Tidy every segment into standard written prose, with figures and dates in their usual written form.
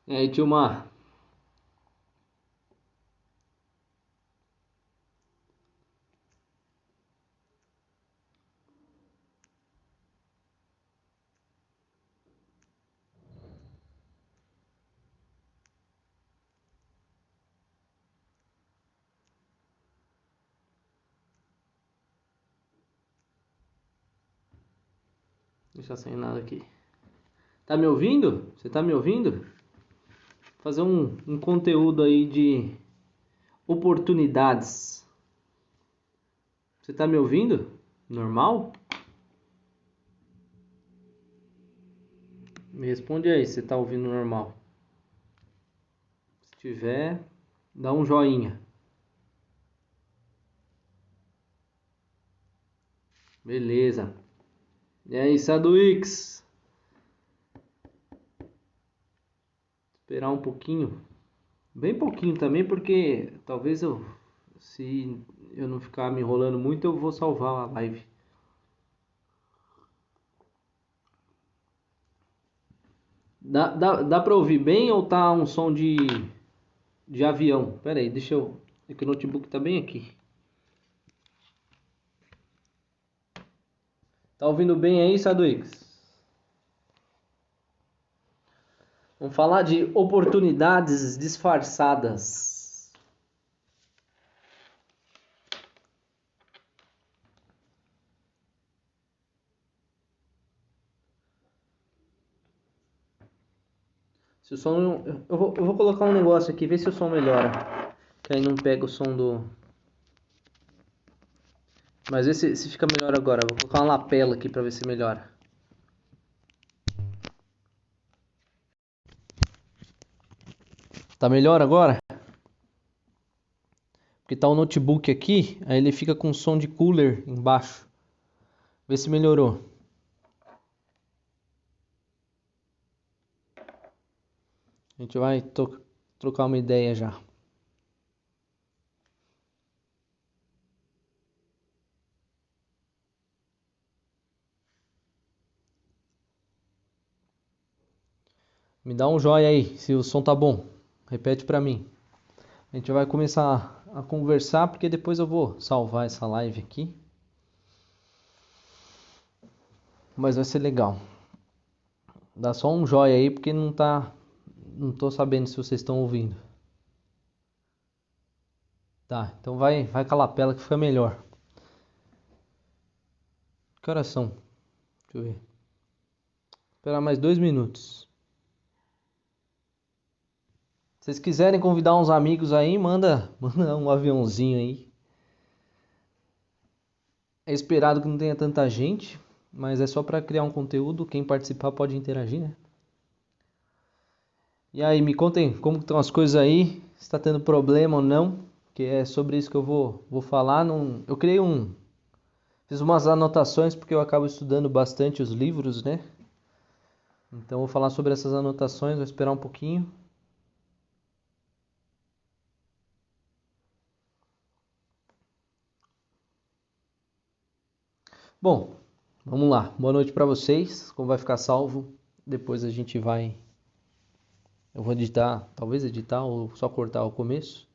E aí, Tilmar? Deixa sem nada aqui. Tá me ouvindo? Você tá me ouvindo? Fazer um conteúdo aí de oportunidades. Você tá me ouvindo? Normal? Me responde aí se você tá ouvindo normal. Se tiver, dá um joinha. Beleza. E aí, Saduix? Esperar um pouquinho. Bem pouquinho também, porque talvez se eu não ficar me enrolando muito, eu vou salvar a live. Dá pra ouvir bem ou tá um som de avião? Pera aí, deixa eu. É que o notebook tá bem aqui. Tá ouvindo bem aí, Saduix? Vamos falar de oportunidades disfarçadas. Se o som. Eu vou colocar um negócio aqui, ver se o som melhora. Que aí não pega o som do. Mas vê se fica melhor agora. Vou colocar uma lapela aqui pra ver se melhora. Tá melhor agora? Porque tá o notebook aqui, aí ele fica com som de cooler embaixo. Vê se melhorou. A gente vai trocar uma ideia já. Me dá um joinha aí, se o som tá bom. Repete pra mim. A gente vai começar a conversar, porque depois eu vou salvar essa live aqui. Mas vai ser legal. Dá só um joinha aí, porque não tô sabendo se vocês estão ouvindo. Tá, então vai com a lapela que fica melhor. Que horas são? Deixa eu ver. Esperar mais 2 minutos. Se vocês quiserem convidar uns amigos aí, manda um aviãozinho aí. É esperado que não tenha tanta gente, mas é só para criar um conteúdo. Quem participar pode interagir, né? E aí, me contem como estão as coisas aí, se está tendo problema ou não, que é sobre isso que eu vou falar. Eu fiz umas anotações porque eu acabo estudando bastante os livros, né? Então eu vou falar sobre essas anotações, vou esperar um pouquinho. Bom, vamos lá. Boa noite para vocês. Como vai ficar salvo? Depois a gente vai. Eu vou editar, talvez editar ou só cortar o começo.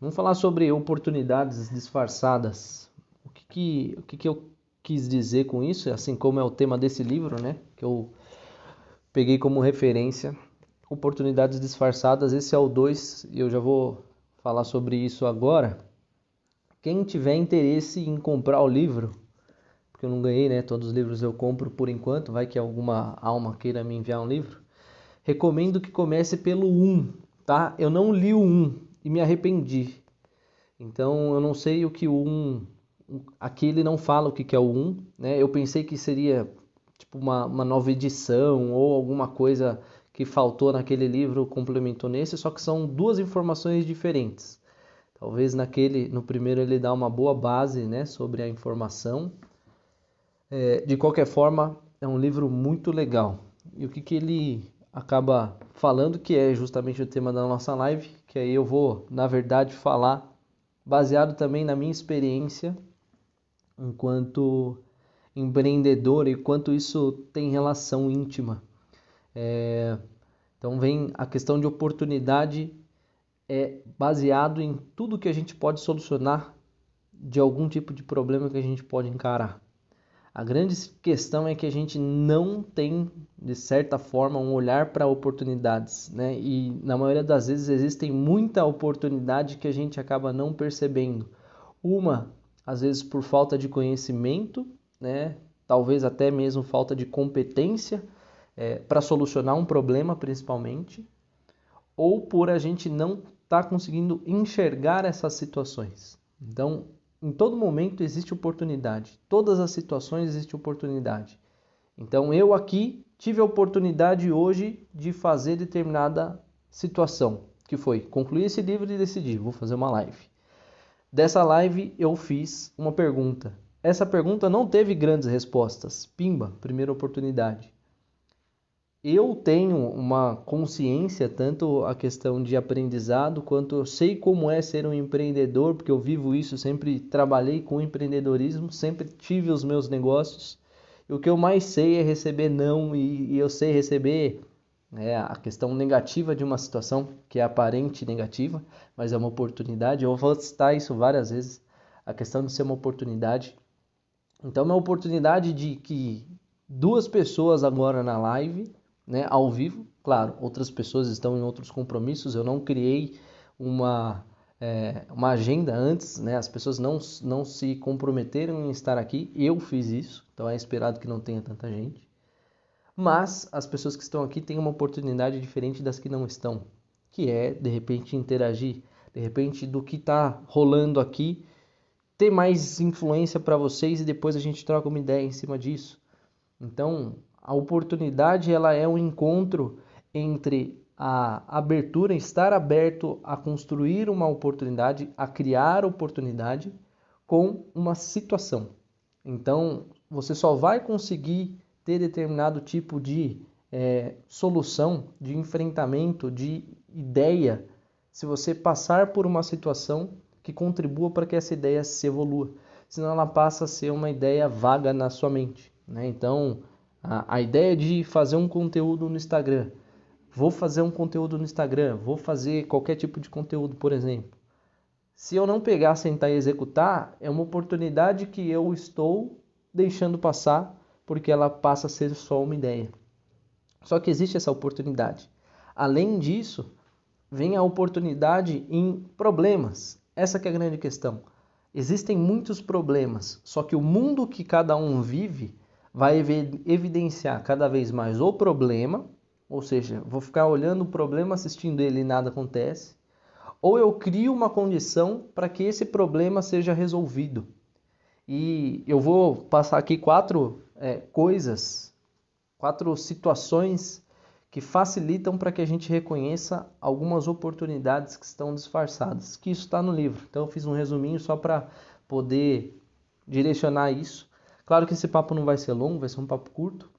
Vamos falar sobre oportunidades disfarçadas. O que que eu quis dizer com isso, assim como é o tema desse livro, né? Que eu peguei como referência. Oportunidades disfarçadas, esse é o 2 e eu já vou falar sobre isso agora. Quem tiver interesse em comprar o livro, porque eu não ganhei, né? Todos os livros eu compro por enquanto, vai que alguma alma queira me enviar um livro. Recomendo que comece pelo 1, tá? Eu não li o 1 e me arrependi. Então eu não sei o que o 1. Aqui ele não fala o que é o 1, né? Eu pensei que seria tipo uma nova edição ou alguma coisa que faltou naquele livro complementou nesse, só que são duas informações diferentes. Talvez no primeiro ele dá uma boa base, né, sobre a informação. De qualquer forma, é um livro muito legal. E o que ele acaba falando, que é justamente o tema da nossa live, que aí eu vou, na verdade, falar baseado também na minha experiência enquanto empreendedor e quanto isso tem relação íntima. Então vem a questão de oportunidade baseado em tudo que a gente pode solucionar de algum tipo de problema que a gente pode encarar. A grande questão é que a gente não tem, de certa forma, um olhar para oportunidades, né? E na maioria das vezes existem muita oportunidade que a gente acaba não percebendo. Uma, às vezes por falta de conhecimento, né? Talvez até mesmo falta de competência para solucionar um problema, principalmente, ou por a gente não estar conseguindo enxergar essas situações. Então, em todo momento existe oportunidade. Todas as situações existe oportunidade. Então eu aqui tive a oportunidade hoje de fazer determinada situação, que foi concluir esse livro e decidir, vou fazer uma live. Dessa live eu fiz uma pergunta. Essa pergunta não teve grandes respostas. Pimba, primeira oportunidade. Eu tenho uma consciência, tanto a questão de aprendizado, quanto eu sei como é ser um empreendedor, porque eu vivo isso, sempre trabalhei com empreendedorismo, sempre tive os meus negócios. E o que eu mais sei é receber não, e eu sei receber a questão negativa de uma situação, que é aparente negativa, mas é uma oportunidade. Eu vou citar isso várias vezes, a questão de ser uma oportunidade. Então, é uma oportunidade de que duas pessoas agora na live, né, ao vivo, claro, outras pessoas estão em outros compromissos, eu não criei uma agenda antes, né, as pessoas não se comprometeram em estar aqui, eu fiz isso, então é esperado que não tenha tanta gente, mas as pessoas que estão aqui têm uma oportunidade diferente das que não estão, que é, de repente, interagir, de repente, do que está rolando aqui, ter mais influência para vocês e depois a gente troca uma ideia em cima disso. Então, a oportunidade ela é um encontro entre a abertura, estar aberto a construir uma oportunidade, a criar oportunidade com uma situação. Então, você só vai conseguir ter determinado tipo de solução, de enfrentamento, de ideia, se você passar por uma situação que contribua para que essa ideia se evolua. Senão ela passa a ser uma ideia vaga na sua mente, né? Então, a ideia de fazer um conteúdo no Instagram, vou fazer um conteúdo no Instagram, vou fazer qualquer tipo de conteúdo, por exemplo. Se eu não pegar, sentar e executar, é uma oportunidade que eu estou deixando passar, porque ela passa a ser só uma ideia. Só que existe essa oportunidade. Além disso, vem a oportunidade em problemas. Essa que é a grande questão. Existem muitos problemas, só que o mundo que cada um vive vai evidenciar cada vez mais o problema, ou seja, vou ficar olhando o problema, assistindo ele e nada acontece, ou eu crio uma condição para que esse problema seja resolvido. E eu vou passar aqui quatro situações que facilitam para que a gente reconheça algumas oportunidades que estão disfarçadas, que isso está no livro. Então eu fiz um resuminho só para poder direcionar isso. Claro que esse papo não vai ser longo, vai ser um papo curto,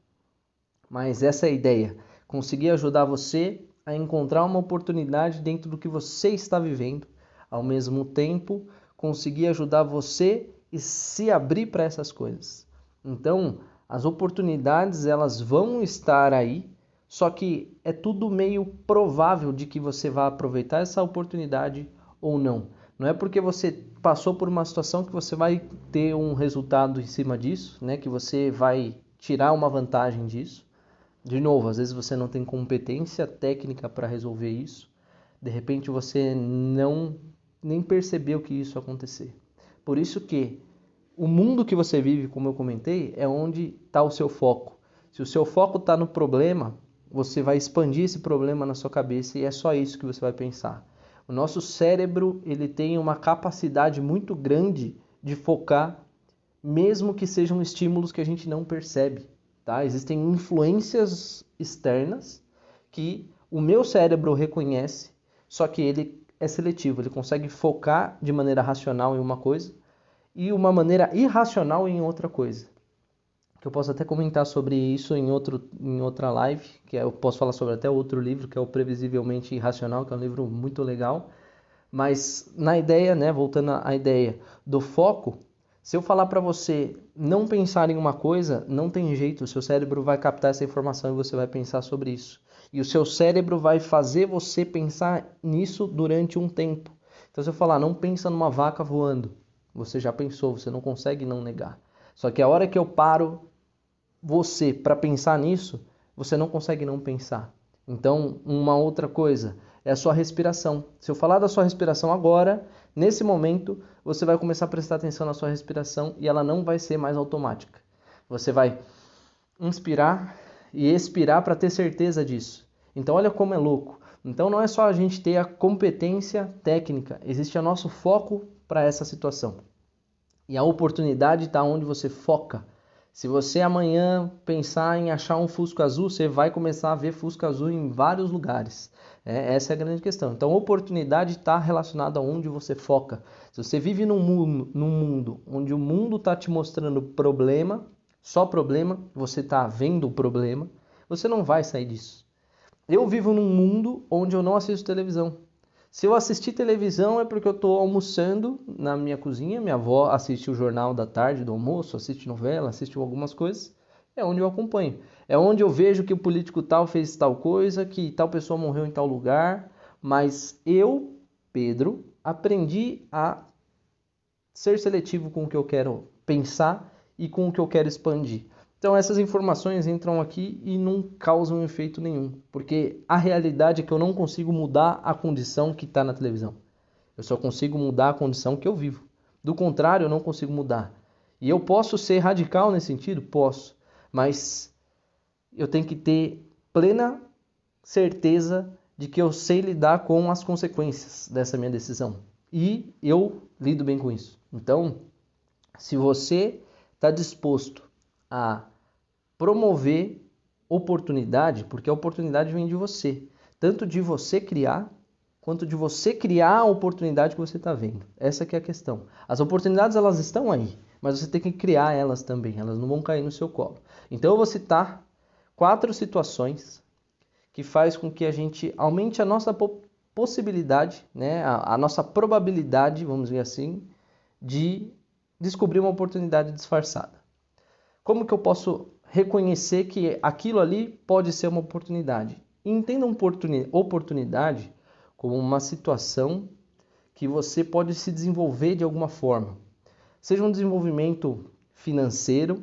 mas essa é a ideia, conseguir ajudar você a encontrar uma oportunidade dentro do que você está vivendo, ao mesmo tempo conseguir ajudar você e se abrir para essas coisas. Então, as oportunidades elas vão estar aí, só que é tudo meio provável de que você vá aproveitar essa oportunidade ou não. Não é porque você passou por uma situação que você vai ter um resultado em cima disso, né? Que você vai tirar uma vantagem disso. De novo, às vezes você não tem competência técnica para resolver isso. De repente você nem percebeu que isso ia acontecer. Por isso que o mundo que você vive, como eu comentei, é onde está o seu foco. Se o seu foco está no problema, você vai expandir esse problema na sua cabeça e é só isso que você vai pensar. O nosso cérebro ele tem uma capacidade muito grande de focar, mesmo que sejam estímulos que a gente não percebe. Tá? Existem influências externas que o meu cérebro reconhece, só que ele é seletivo, ele consegue focar de maneira racional em uma coisa e uma maneira irracional em outra coisa. Que eu posso até comentar sobre isso em outra live, que eu posso falar sobre até outro livro, que é o Previsivelmente Irracional, que é um livro muito legal. Mas na ideia, né, voltando à ideia do foco, se eu falar para você não pensar em uma coisa, não tem jeito, o seu cérebro vai captar essa informação e você vai pensar sobre isso. E o seu cérebro vai fazer você pensar nisso durante um tempo. Então, se eu falar, não pensa numa vaca voando, você já pensou, você não consegue não negar. Só que a hora que eu paro você para pensar nisso, você não consegue não pensar. Então, uma outra coisa é a sua respiração. Se eu falar da sua respiração agora, nesse momento, você vai começar a prestar atenção na sua respiração e ela não vai ser mais automática. Você vai inspirar e expirar para ter certeza disso. Então, olha como é louco. Então, não é só a gente ter a competência técnica, existe o nosso foco para essa situação. E a oportunidade está onde você foca. Se você amanhã pensar em achar um Fusca azul, você vai começar a ver Fusca azul em vários lugares. Essa é a grande questão. Então, a oportunidade está relacionada a onde você foca. Se você vive num mundo onde o mundo está te mostrando problema, só problema, você está vendo o problema, você não vai sair disso. Eu vivo num mundo onde eu não assisto televisão. Se eu assistir televisão é porque eu estou almoçando na minha cozinha, minha avó assiste o jornal da tarde, do almoço, assiste novela, assiste algumas coisas, é onde eu acompanho. É onde eu vejo que o político tal fez tal coisa, que tal pessoa morreu em tal lugar, mas eu, Pedro, aprendi a ser seletivo com o que eu quero pensar e com o que eu quero expandir. Então essas informações entram aqui e não causam efeito nenhum, porque a realidade é que eu não consigo mudar a condição que está na televisão. Eu só consigo mudar a condição que eu vivo. Do contrário, eu não consigo mudar. E eu posso ser radical nesse sentido? Posso. Mas eu tenho que ter plena certeza de que eu sei lidar com as consequências dessa minha decisão. E eu lido bem com isso. Então, se você está disposto a promover oportunidade, porque a oportunidade vem de você, tanto de você criar, quanto de você criar a oportunidade que você está vendo. Essa que é a questão. As oportunidades, elas estão aí, mas você tem que criar elas também, elas não vão cair no seu colo. Então eu vou citar 4 situações que faz com que a gente aumente a nossa possibilidade, né, a nossa probabilidade, vamos dizer assim, de descobrir uma oportunidade disfarçada. Como que eu posso reconhecer que aquilo ali pode ser uma oportunidade? E entenda oportunidade como uma situação que você pode se desenvolver de alguma forma. Seja um desenvolvimento financeiro,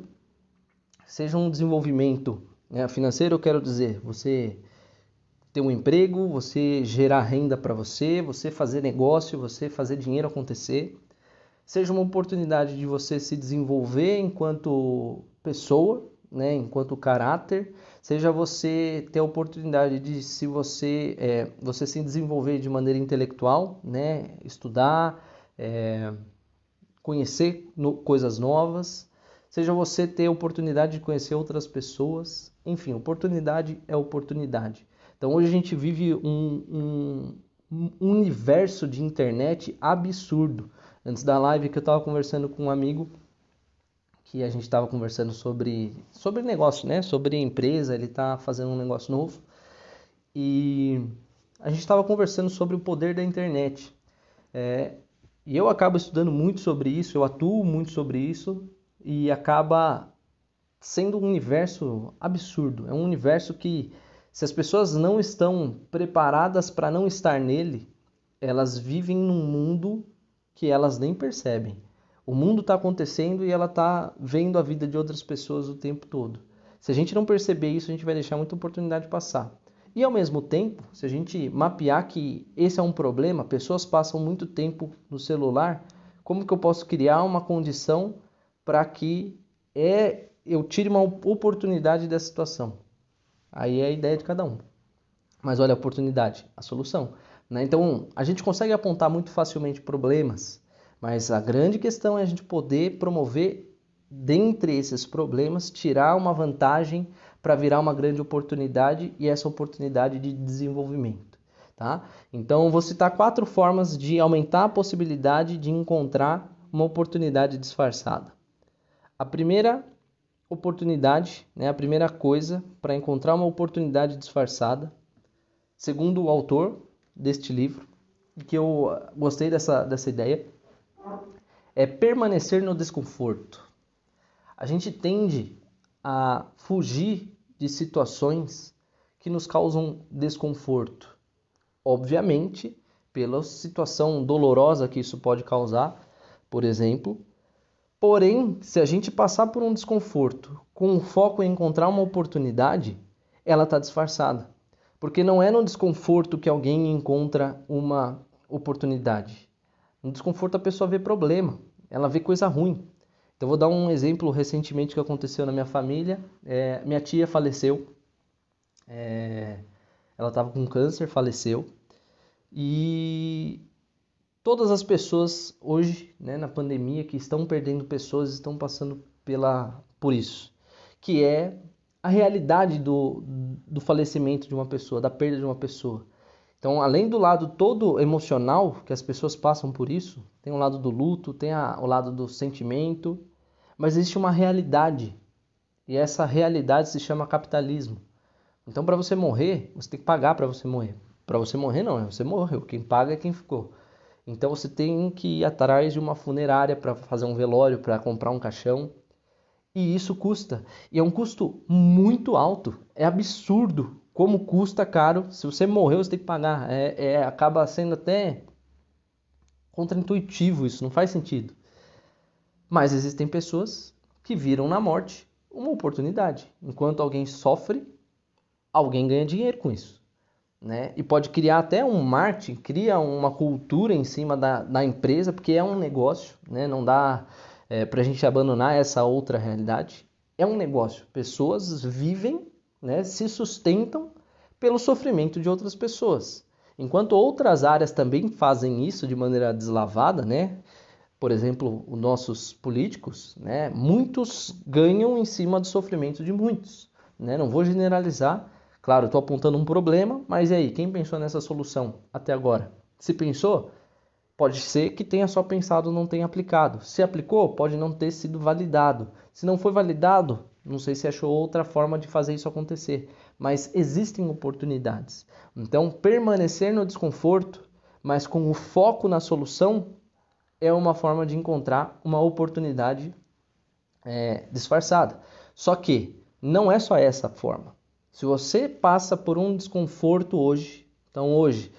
seja um desenvolvimento financeiro, eu quero dizer, você ter um emprego, você gerar renda para você, você fazer negócio, você fazer dinheiro acontecer. Seja uma oportunidade de você se desenvolver enquanto pessoa, né, enquanto caráter, seja você ter a oportunidade de você se desenvolver de maneira intelectual, né, estudar, conhecer coisas novas, seja você ter a oportunidade de conhecer outras pessoas, enfim, oportunidade é oportunidade. Então hoje a gente vive um universo de internet absurdo. Antes da live que eu estava conversando com um amigo, que a gente estava conversando sobre negócio, né? Sobre empresa, ele está fazendo um negócio novo. E a gente estava conversando sobre o poder da internet. E eu acabo estudando muito sobre isso, eu atuo muito sobre isso, e acaba sendo um universo absurdo. É um universo que, se as pessoas não estão preparadas para não estar nele, elas vivem num mundo que elas nem percebem. O mundo está acontecendo e ela está vendo a vida de outras pessoas o tempo todo. Se a gente não perceber isso, a gente vai deixar muita oportunidade passar. E ao mesmo tempo, se a gente mapear que esse é um problema, pessoas passam muito tempo no celular, como que eu posso criar uma condição para que eu tire uma oportunidade dessa situação? Aí é a ideia de cada um. Mas olha a oportunidade, a solução. Né? Então, a gente consegue apontar muito facilmente problemas, mas a grande questão é a gente poder promover, dentre esses problemas, tirar uma vantagem para virar uma grande oportunidade e essa oportunidade de desenvolvimento. Tá? Então, vou citar 4 formas de aumentar a possibilidade de encontrar uma oportunidade disfarçada. A primeira oportunidade, né, a primeira coisa para encontrar uma oportunidade disfarçada, segundo o autor deste livro, que eu gostei dessa ideia, é permanecer no desconforto. A gente tende a fugir de situações que nos causam desconforto? Obviamente, pela situação dolorosa que isso pode causar, por exemplo. Porém, se a gente passar por um desconforto com o foco em encontrar uma oportunidade, ela está disfarçada. Porque não é no desconforto que alguém encontra uma oportunidade. No desconforto a pessoa vê problema, ela vê coisa ruim. Então vou dar um exemplo recentemente que aconteceu na minha família. Minha tia faleceu, ela estava com câncer, faleceu. E todas as pessoas hoje, né, na pandemia, que estão perdendo pessoas, estão passando por isso. Que é a realidade do falecimento de uma pessoa, da perda de uma pessoa. Então, além do lado todo emocional, que as pessoas passam por isso, tem o lado do luto, tem o lado do sentimento, mas existe uma realidade. E essa realidade se chama capitalismo. Então, para você morrer, você tem que pagar para você morrer. Para você morrer, não, você morreu. Quem paga é quem ficou. Então, você tem que ir atrás de uma funerária para fazer um velório, para comprar um caixão. E isso custa. E é um custo muito alto. É absurdo como custa caro. Se você morreu, você tem que pagar. Acaba sendo até contraintuitivo isso, não faz sentido. Mas existem pessoas que viram na morte uma oportunidade. Enquanto alguém sofre, alguém ganha dinheiro com isso. Né? E pode criar até um marketing, cria uma cultura em cima da empresa, porque é um negócio, né? Não dá para a gente abandonar essa outra realidade. É um negócio. Pessoas vivem, né, se sustentam pelo sofrimento de outras pessoas. Enquanto outras áreas também fazem isso de maneira deslavada, né? Por exemplo, os nossos políticos, né? Muitos ganham em cima do sofrimento de muitos. Né? Não vou generalizar. Claro, estou apontando um problema, mas e aí? Quem pensou nessa solução até agora? Se pensou, pode ser que tenha só pensado e não tenha aplicado. Se aplicou, pode não ter sido validado. Se não foi validado, não sei se achou outra forma de fazer isso acontecer. Mas existem oportunidades. Então, permanecer no desconforto, mas com o foco na solução, é uma forma de encontrar uma oportunidade disfarçada. Só que não é só essa forma. Se você passa por um desconforto hoje, então hoje,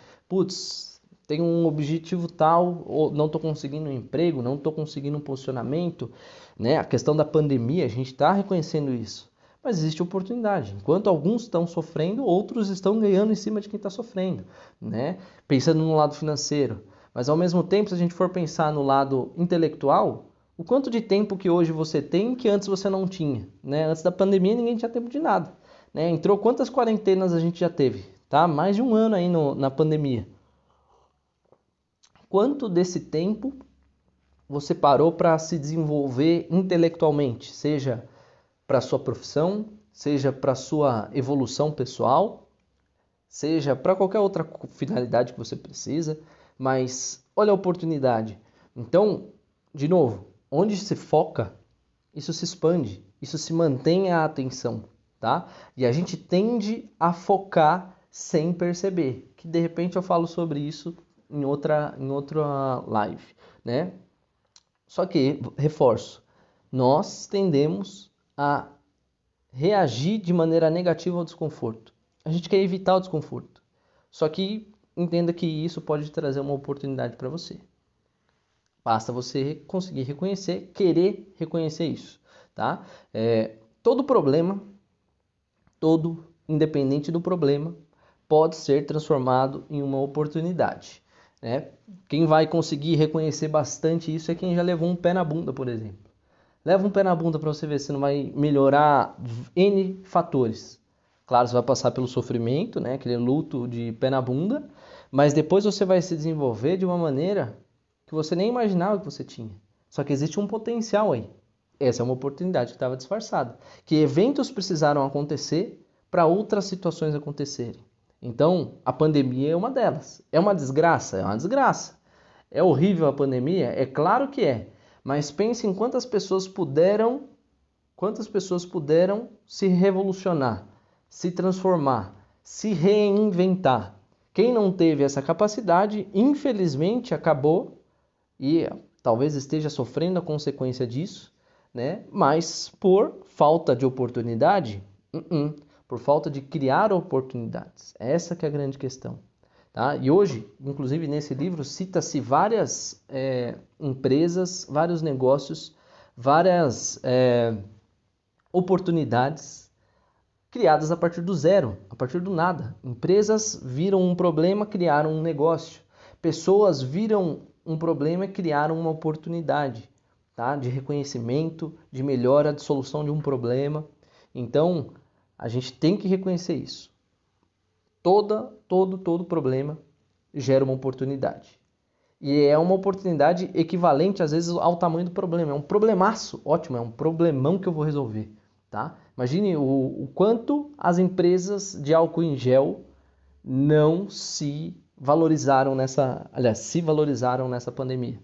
tenho um objetivo tal, ou não estou conseguindo um emprego, não estou conseguindo um posicionamento, né? A questão da pandemia, a gente está reconhecendo isso. Mas existe oportunidade. Enquanto alguns estão sofrendo, outros estão ganhando em cima de quem está sofrendo, né? Pensando no lado financeiro. Mas ao mesmo tempo, se a gente for pensar no lado intelectual, o quanto de tempo que hoje você tem que antes você não tinha, né? Antes da pandemia ninguém tinha tempo de nada. Né? Entrou quantas quarentenas a gente já teve? Tá? Mais de um ano aí na pandemia. Quanto desse tempo você parou para se desenvolver intelectualmente? Seja para a sua profissão, seja para a sua evolução pessoal, seja para qualquer outra finalidade que você precisa. Mas olha a oportunidade. Então, de novo, onde se foca, isso se expande, isso se mantém a atenção. Tá? E a gente tende a focar sem perceber, que de repente eu falo sobre isso em outra live, né? Só que, reforço, nós tendemos a reagir de maneira negativa ao desconforto. A gente quer evitar o desconforto. Só que entenda que isso pode trazer uma oportunidade para você. Basta você conseguir reconhecer, querer reconhecer isso, tá? Todo problema, independente do problema, pode ser transformado em uma oportunidade. Né? Quem vai conseguir reconhecer bastante isso é quem já levou um pé na bunda, por exemplo. Leva um pé na bunda para você ver se não vai melhorar N fatores. Claro, você vai passar pelo sofrimento, né? Aquele luto de pé na bunda, mas depois você vai se desenvolver de uma maneira que você nem imaginava que você tinha. Só que existe um potencial aí. Essa é uma oportunidade que estava disfarçada. Que eventos precisaram acontecer para outras situações acontecerem. Então, a pandemia é uma delas. É uma desgraça? É uma desgraça. É horrível a pandemia? É claro que é. Mas pense em quantas pessoas puderam se revolucionar, se transformar, se reinventar. Quem não teve essa capacidade, infelizmente, acabou e talvez esteja sofrendo a consequência disso, né? Mas por falta de oportunidade, por falta de criar oportunidades. Essa que é a grande questão. Tá? E hoje, inclusive nesse livro, cita-se várias empresas, vários negócios, várias oportunidades criadas a partir do zero, a partir do nada. Empresas viram um problema, criaram um negócio. Pessoas viram um problema e criaram uma oportunidade, tá? De reconhecimento, de melhora, de solução de um problema. Então, a gente tem que reconhecer isso. Todo problema gera uma oportunidade. E é uma oportunidade equivalente, às vezes, ao tamanho do problema. É um problemaço, ótimo, é um problemão que eu vou resolver. Tá? Imagine o quanto as empresas de álcool em gel não se valorizaram se valorizaram nessa pandemia.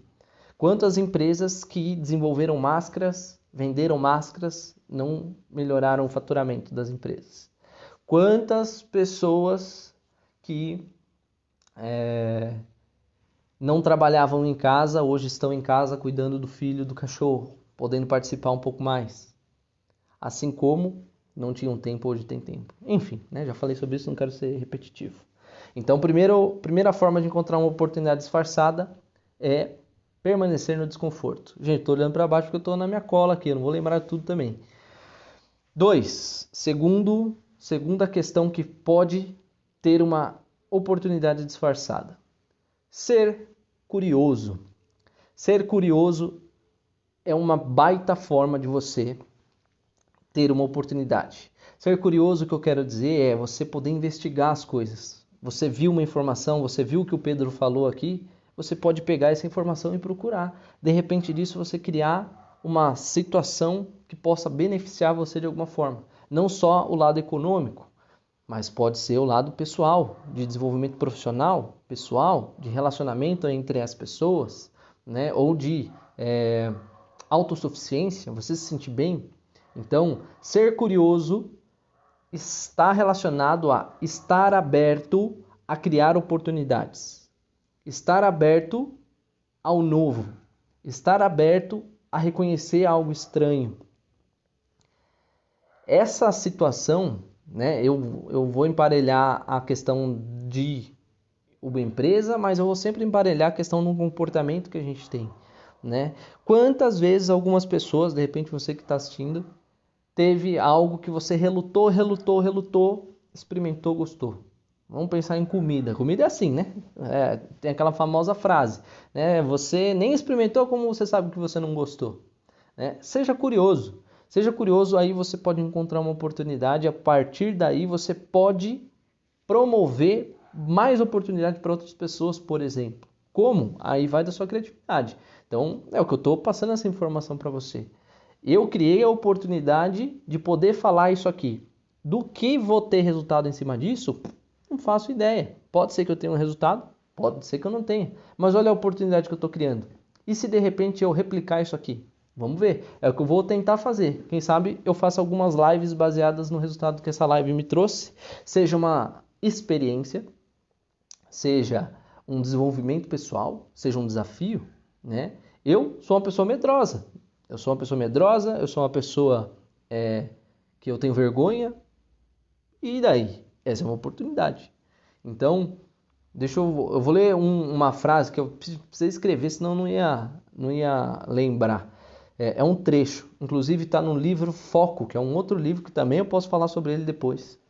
Quantas empresas que desenvolveram máscaras, venderam máscaras, não melhoraram o faturamento das empresas. Quantas pessoas que não trabalhavam em casa, hoje estão em casa cuidando do filho, do cachorro, podendo participar um pouco mais. Assim como não tinham tempo, hoje tem tempo. Enfim, né? Já falei sobre isso, não quero ser repetitivo. Então, primeira forma de encontrar uma oportunidade disfarçada é permanecer no desconforto. Gente, estou olhando para baixo porque eu estou na minha cola aqui, eu não vou lembrar tudo também. 2. Segunda questão que pode ter uma oportunidade disfarçada. Ser curioso. Ser curioso é uma baita forma de você ter uma oportunidade. Ser curioso, o que eu quero dizer é você poder investigar as coisas. Você viu uma informação, você viu o que o Pedro falou aqui, você pode pegar essa informação e procurar. De repente disso você criar uma situação que possa beneficiar você de alguma forma. Não só o lado econômico, mas pode ser o lado pessoal, de desenvolvimento profissional, pessoal, de relacionamento entre as pessoas, né? Ou de autossuficiência, você se sentir bem. Então, ser curioso está relacionado a estar aberto a criar oportunidades, estar aberto ao novo, estar aberto a reconhecer algo estranho. Essa situação, né, eu vou emparelhar a questão de uma empresa, mas eu vou sempre emparelhar a questão do comportamento que a gente tem, né? Quantas vezes algumas pessoas, de repente você que está assistindo, teve algo que você relutou, experimentou, gostou. Vamos pensar em comida. Comida é assim, né? Tem aquela famosa frase, né? Você nem experimentou, como você sabe que você não gostou, né? Seja curioso. Seja curioso, aí você pode encontrar uma oportunidade. A partir daí você pode promover mais oportunidade para outras pessoas, por exemplo. Como? Aí vai da sua criatividade. Então, é o que eu estou passando essa informação para você. Eu criei a oportunidade de poder falar isso aqui. Do que vou ter resultado em cima disso? Não faço ideia. Pode ser que eu tenha um resultado, pode ser que eu não tenha. Mas olha a oportunidade que eu estou criando. E se de repente eu replicar isso aqui? Vamos ver. É o que eu vou tentar fazer. Quem sabe eu faço algumas lives baseadas no resultado que essa live me trouxe. Seja uma experiência, seja um desenvolvimento pessoal, seja um desafio, né? Eu sou uma pessoa medrosa. Eu sou uma pessoa que eu tenho vergonha. E daí? Essa é uma oportunidade. Então, eu vou ler uma frase que eu precisei escrever, senão não ia lembrar. É um trecho, inclusive está no livro Foco, que é um outro livro que também eu posso falar sobre ele depois.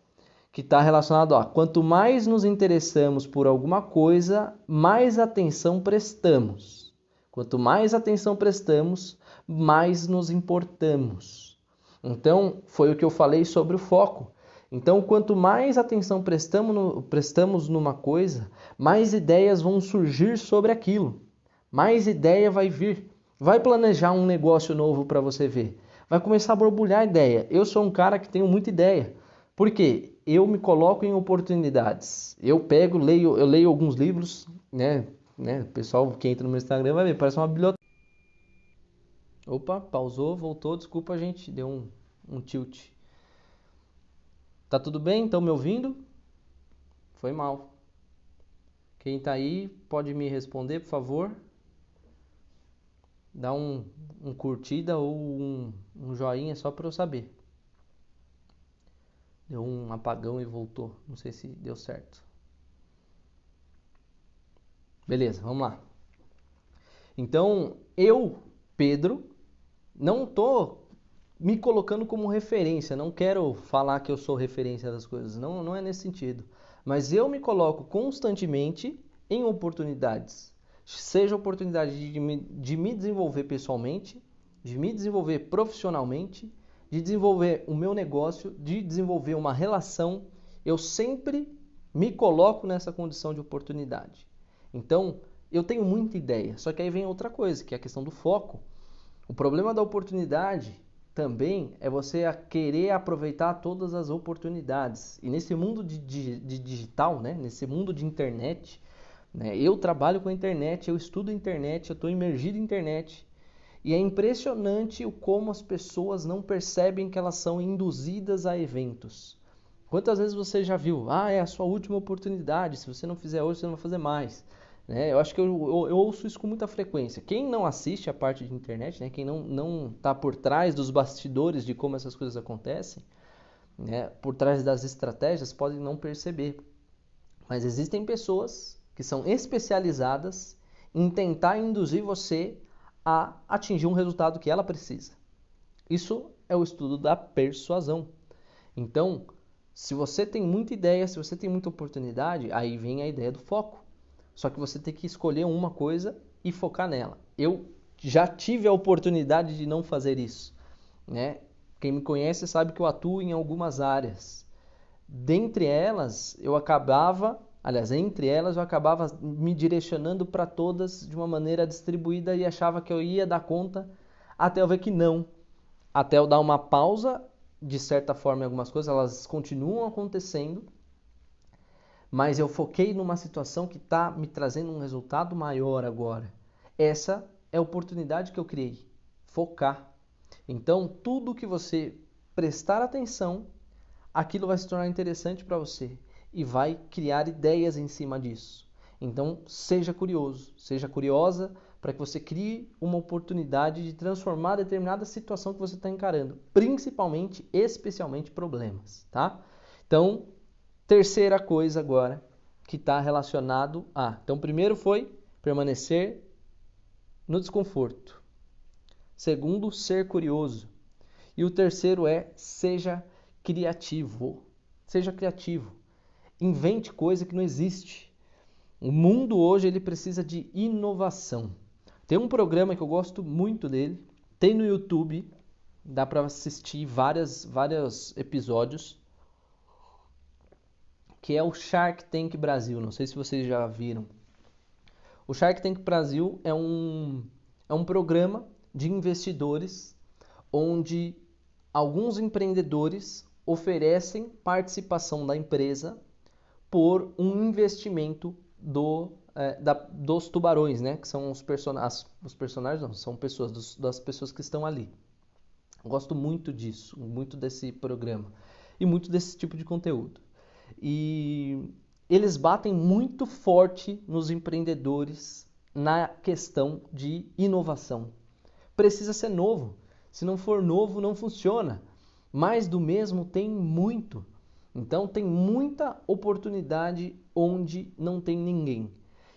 Que está relacionado a quanto mais nos interessamos por alguma coisa, mais atenção prestamos. Quanto mais atenção prestamos, mais nos importamos. Então, foi o que eu falei sobre o foco. Então, quanto mais atenção prestamos numa coisa, mais ideias vão surgir sobre aquilo. Mais ideia vai vir. Vai planejar um negócio novo para você ver. Vai começar a borbulhar a ideia. Eu sou um cara que tenho muita ideia. Por quê? Eu me coloco em oportunidades. Eu leio alguns livros, né? O pessoal que entra no meu Instagram vai ver, parece uma biblioteca. Opa, pausou, voltou, desculpa, gente, deu um tilt. Tá tudo bem? Estão me ouvindo? Foi mal. Quem tá aí pode me responder, por favor? Dá um curtida ou um joinha só para eu saber. Deu um apagão e voltou. Não sei se deu certo. Beleza, vamos lá. Então, eu, Pedro, não tô me colocando como referência. Não quero falar que eu sou referência das coisas. Não, não é nesse sentido. Mas eu me coloco constantemente em oportunidades. Seja oportunidade de me desenvolver pessoalmente, de me desenvolver profissionalmente, de desenvolver o meu negócio, de desenvolver uma relação. Eu sempre me coloco nessa condição de oportunidade. Então, eu tenho muita ideia. Só que aí vem outra coisa, que é a questão do foco. O problema da oportunidade também é você querer aproveitar todas as oportunidades. E nesse mundo de digital, né? Nesse mundo de internet, né? Eu trabalho com a internet, eu estudo a internet, eu estou imergido em internet. E é impressionante o como as pessoas não percebem que elas são induzidas a eventos. Quantas vezes você já viu? Ah, é a sua última oportunidade. Se você não fizer hoje, você não vai fazer mais. Né? Eu acho que eu ouço isso com muita frequência. Quem não assiste a parte de internet, né? Quem não está por trás dos bastidores de como essas coisas acontecem, né? Por trás das estratégias, pode não perceber. Mas existem pessoas que são especializadas em tentar induzir você a atingir um resultado que ela precisa. Isso é o estudo da persuasão. Então, se você tem muita ideia, se você tem muita oportunidade, aí vem a ideia do foco. Só que você tem que escolher uma coisa e focar nela. Eu já tive a oportunidade de não fazer isso, né? Quem me conhece sabe que eu atuo em algumas áreas. Entre elas, eu acabava me direcionando para todas de uma maneira distribuída e achava que eu ia dar conta, até eu ver que não. Até eu dar uma pausa, de certa forma, em algumas coisas, elas continuam acontecendo, mas eu foquei numa situação que está me trazendo um resultado maior agora. Essa é a oportunidade que eu criei. Focar. Então, tudo que você prestar atenção, aquilo vai se tornar interessante para você e vai criar ideias em cima disso. Então, seja curioso, seja curiosa para que você crie uma oportunidade de transformar determinada situação que você está encarando, principalmente, especialmente problemas, tá? Então, terceira coisa agora que está relacionado a... Então, primeiro foi permanecer no desconforto. Segundo, ser curioso. E o terceiro é seja criativo. Seja criativo. Invente coisa que não existe. O mundo hoje ele precisa de inovação. Tem um programa que eu gosto muito dele. Tem no YouTube. Dá para assistir vários episódios. Que é o Shark Tank Brasil. Não sei se vocês já viram. O Shark Tank Brasil é um programa de investidores onde alguns empreendedores oferecem participação da empresa por um investimento dos tubarões, né? Que são os personagens, não, são pessoas, das pessoas que estão ali. Eu gosto muito disso, muito desse programa e muito desse tipo de conteúdo. E eles batem muito forte nos empreendedores na questão de inovação. Precisa ser novo. Se não for novo, não funciona. Mais do mesmo tem muito. Então tem muita oportunidade onde não tem ninguém.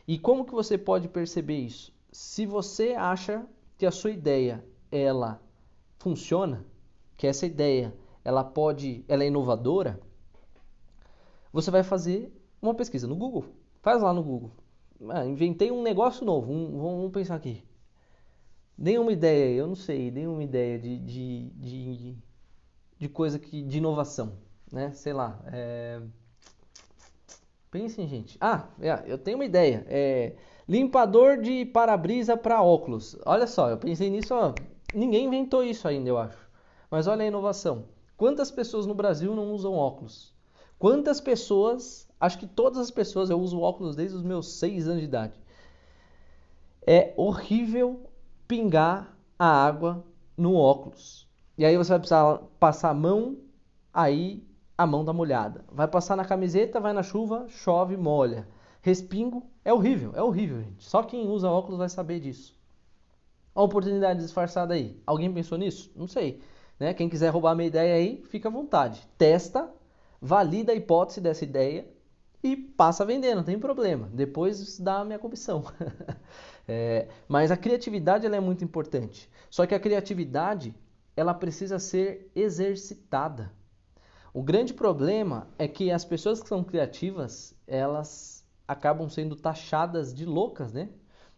E como que você pode perceber isso? Se você acha que a sua ideia ela funciona, que essa ideia ela é inovadora, você vai fazer uma pesquisa no Google. Faz lá no Google. Inventei um negócio novo. Vamos pensar aqui. Dê uma ideia, eu não sei, dê uma ideia de coisa de inovação, né? Sei lá. Pensem, gente. Eu tenho uma ideia. Limpador de para-brisa para óculos. Olha só, eu pensei nisso, ó. Ninguém inventou isso ainda, eu acho. Mas olha a inovação. Quantas pessoas no Brasil não usam óculos? Quantas pessoas, acho que todas as pessoas, eu uso óculos desde os meus 6 anos de idade. É horrível pingar a água no óculos. E aí você vai precisar passar a mão, aí a mão dá molhada. Vai passar na camiseta, vai na chuva, chove, molha. Respingo, é horrível, gente. Só quem usa óculos vai saber disso. A oportunidade disfarçada aí. Alguém pensou nisso? Não sei. Né? Quem quiser roubar a minha ideia aí, fica à vontade. Testa, valida a hipótese dessa ideia e passa a vender, não tem problema. Depois dá a minha comissão. Mas a criatividade ela é muito importante. Só que a criatividade ela precisa ser exercitada. O grande problema é que as pessoas que são criativas, elas acabam sendo taxadas de loucas, né?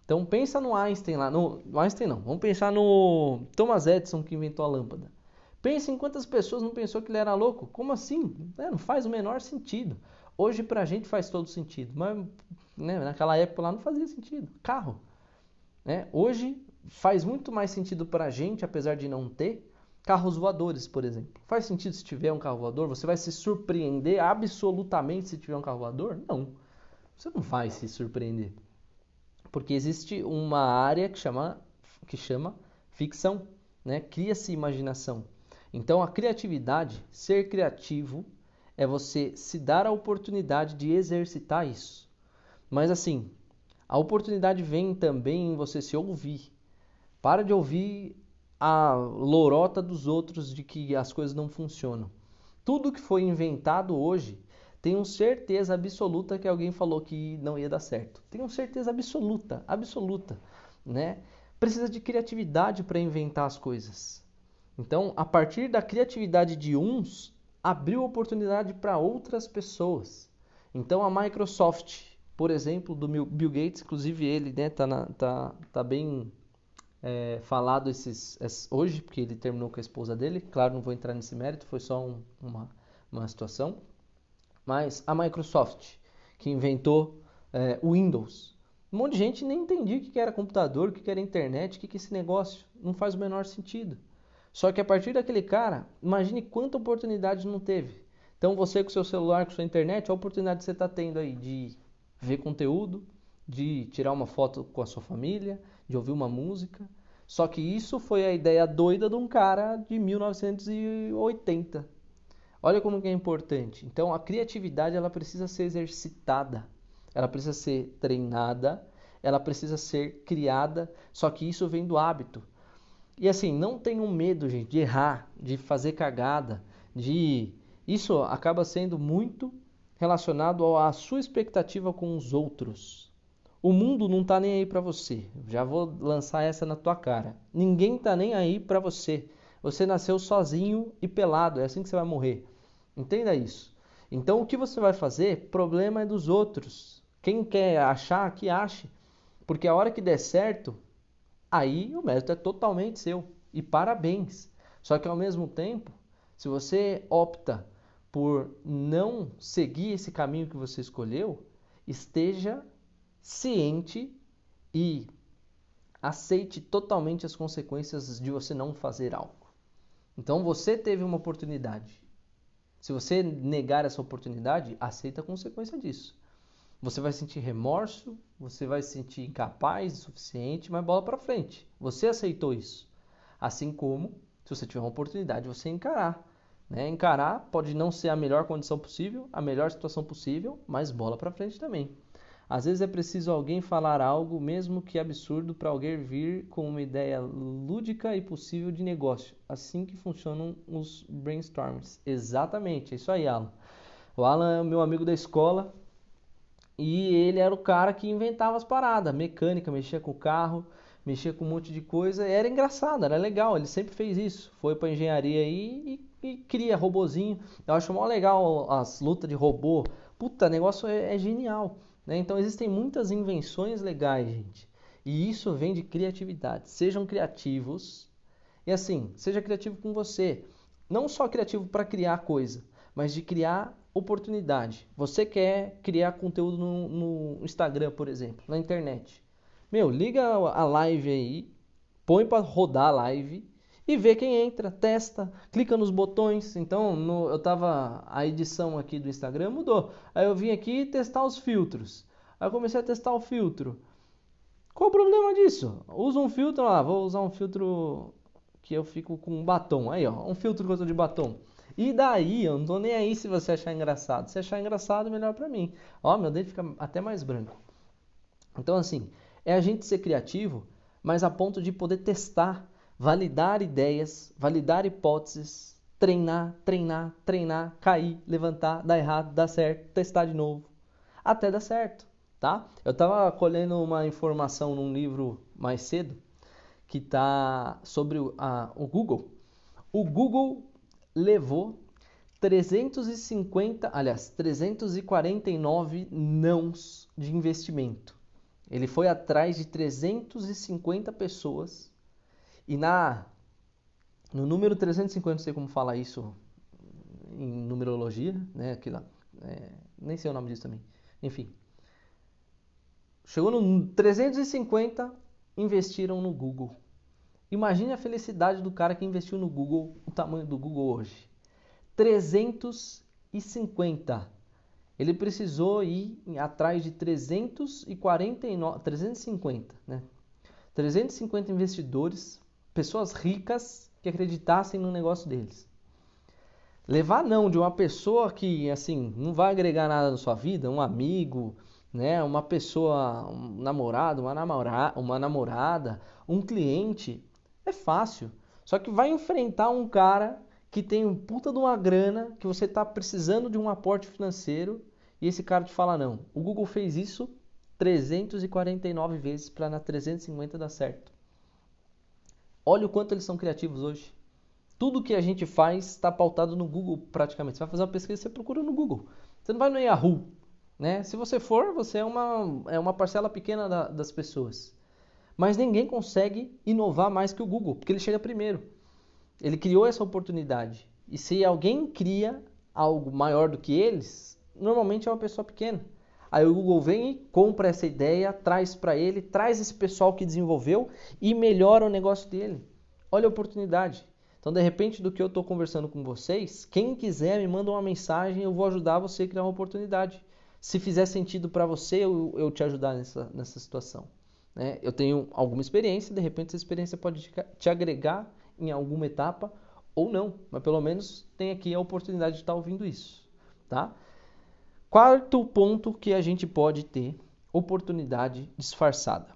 Então pensa no Einstein lá, no Einstein não, vamos pensar no Thomas Edison que inventou a lâmpada. Pensa em quantas pessoas não pensou que ele era louco. Como assim? Não faz o menor sentido. Hoje pra gente faz todo sentido, mas né, naquela época lá não fazia sentido. Carro, né? Hoje faz muito mais sentido pra gente, apesar de não ter, carros voadores, por exemplo. Faz sentido se tiver um carro voador? Você vai se surpreender absolutamente se tiver um carro voador? Não. Você não vai se surpreender. Porque existe uma área que chama ficção, né? Cria-se imaginação. Então a criatividade, ser criativo, é você se dar a oportunidade de exercitar isso. Mas assim, a oportunidade vem também em você se ouvir. Para de ouvir a lorota dos outros de que as coisas não funcionam. Tudo que foi inventado hoje, tenho certeza absoluta que alguém falou que não ia dar certo. Tenho certeza absoluta, absoluta, né? Precisa de criatividade para inventar as coisas. Então, a partir da criatividade de uns, abriu oportunidade para outras pessoas. Então, a Microsoft, por exemplo, do Bill Gates, inclusive ele, né, tá bem falado hoje, porque ele terminou com a esposa dele. Claro, não vou entrar nesse mérito, foi só uma situação. Mas a Microsoft, que inventou o Windows, um monte de gente nem entendia o que era computador, o que era internet, o que é esse negócio. Não faz o menor sentido. Só que a partir daquele cara, imagine quanta oportunidade não teve. Então você com seu celular, com sua internet, a oportunidade que você está tendo aí de ver conteúdo, de tirar uma foto com a sua família, de ouvir uma música. Só que isso foi a ideia doida de um cara de 1980. Olha como que é importante. Então a criatividade ela precisa ser exercitada, ela precisa ser treinada, ela precisa ser criada, só que isso vem do hábito. E assim, não tenham medo, gente, de errar, de fazer cagada, isso acaba sendo muito relacionado à sua expectativa com os outros. O mundo não tá nem aí para você. Já vou lançar essa na tua cara. Ninguém tá nem aí para você. Você nasceu sozinho e pelado, é assim que você vai morrer. Entenda isso. Então o que você vai fazer, problema é dos outros. Quem quer achar, que ache. Porque a hora que der certo, aí o mérito é totalmente seu. E parabéns. Só que ao mesmo tempo, se você opta por não seguir esse caminho que você escolheu, esteja ciente e aceite totalmente as consequências de você não fazer algo. Então você teve uma oportunidade. Se você negar essa oportunidade, aceita a consequência disso. Você vai sentir remorso, você vai se sentir incapaz o suficiente, mas bola para frente. Você aceitou isso. Assim como, se você tiver uma oportunidade, você encarar. Né? Encarar pode não ser a melhor condição possível, a melhor situação possível, mas bola para frente também. Às vezes é preciso alguém falar algo, mesmo que absurdo, para alguém vir com uma ideia lúdica e possível de negócio. Assim que funcionam os brainstorms. Exatamente, é isso aí, Alan. O Alan é meu amigo da escola e ele era o cara que inventava as paradas, mecânica, mexia com o carro, mexia com um monte de coisa. Era engraçado, era legal, ele sempre fez isso. Foi para engenharia aí e cria robozinho. Eu acho mó legal as lutas de robô. Puta, negócio é genial. Né? Então existem muitas invenções legais, gente. E isso vem de criatividade. Sejam criativos. E assim, seja criativo com você. Não só criativo para criar coisa, mas de criar oportunidade. Você quer criar conteúdo no Instagram, por exemplo, na internet. Meu, liga a live aí, põe para rodar a live e vê quem entra, testa, clica nos botões. Então, a edição aqui do Instagram mudou. Aí eu vim aqui testar os filtros. Aí eu comecei a testar o filtro. Qual o problema disso? Usa um filtro lá, vou usar um filtro que eu fico com batom. Aí, ó, um filtro que eu tô de batom. E daí, eu não tô nem aí se você achar engraçado. Se achar engraçado, melhor pra mim. Ó, meu dente fica até mais branco. Então, assim, é a gente ser criativo, mas a ponto de poder testar, validar ideias, validar hipóteses, treinar, treinar, treinar, cair, levantar, dar errado, dar certo, testar de novo, até dar certo, tá? Eu estava colhendo uma informação num livro mais cedo que tá sobre o Google. O Google levou 349 nãos de investimento. Ele foi atrás de 350 pessoas e no número 350, não sei como falar isso em numerologia, né? Aquilo, nem sei o nome disso também. Enfim, chegou no 350, investiram no Google. Imagine a felicidade do cara que investiu no Google, o tamanho do Google hoje. 350. Ele precisou ir atrás de 350, né? 350 investidores, pessoas ricas que acreditassem no negócio deles. Levar não de uma pessoa que assim não vai agregar nada na sua vida, um amigo, né, uma pessoa, um namorado, uma namorada, um cliente, é fácil. Só que vai enfrentar um cara que tem um puta de uma grana, que você está precisando de um aporte financeiro e esse cara te fala não. O Google fez isso 349 vezes para na 350 dar certo. Olha o quanto eles são criativos hoje. Tudo que a gente faz está pautado no Google praticamente. Você vai fazer uma pesquisa, você procura no Google. Você não vai no Yahoo, né? Se você for, você é uma parcela pequena das pessoas. Mas ninguém consegue inovar mais que o Google, porque ele chega primeiro. Ele criou essa oportunidade. E se alguém cria algo maior do que eles, normalmente é uma pessoa pequena. Aí o Google vem e compra essa ideia, traz para ele, traz esse pessoal que desenvolveu e melhora o negócio dele. Olha a oportunidade. Então, de repente, do que eu estou conversando com vocês, quem quiser me manda uma mensagem, eu vou ajudar você a criar uma oportunidade. Se fizer sentido para você, eu te ajudar nessa situação. Né? Eu tenho alguma experiência, de repente essa experiência pode te agregar em alguma etapa ou não, mas pelo menos tem aqui a oportunidade de estar ouvindo isso. Tá? Quarto ponto que a gente pode ter, oportunidade disfarçada.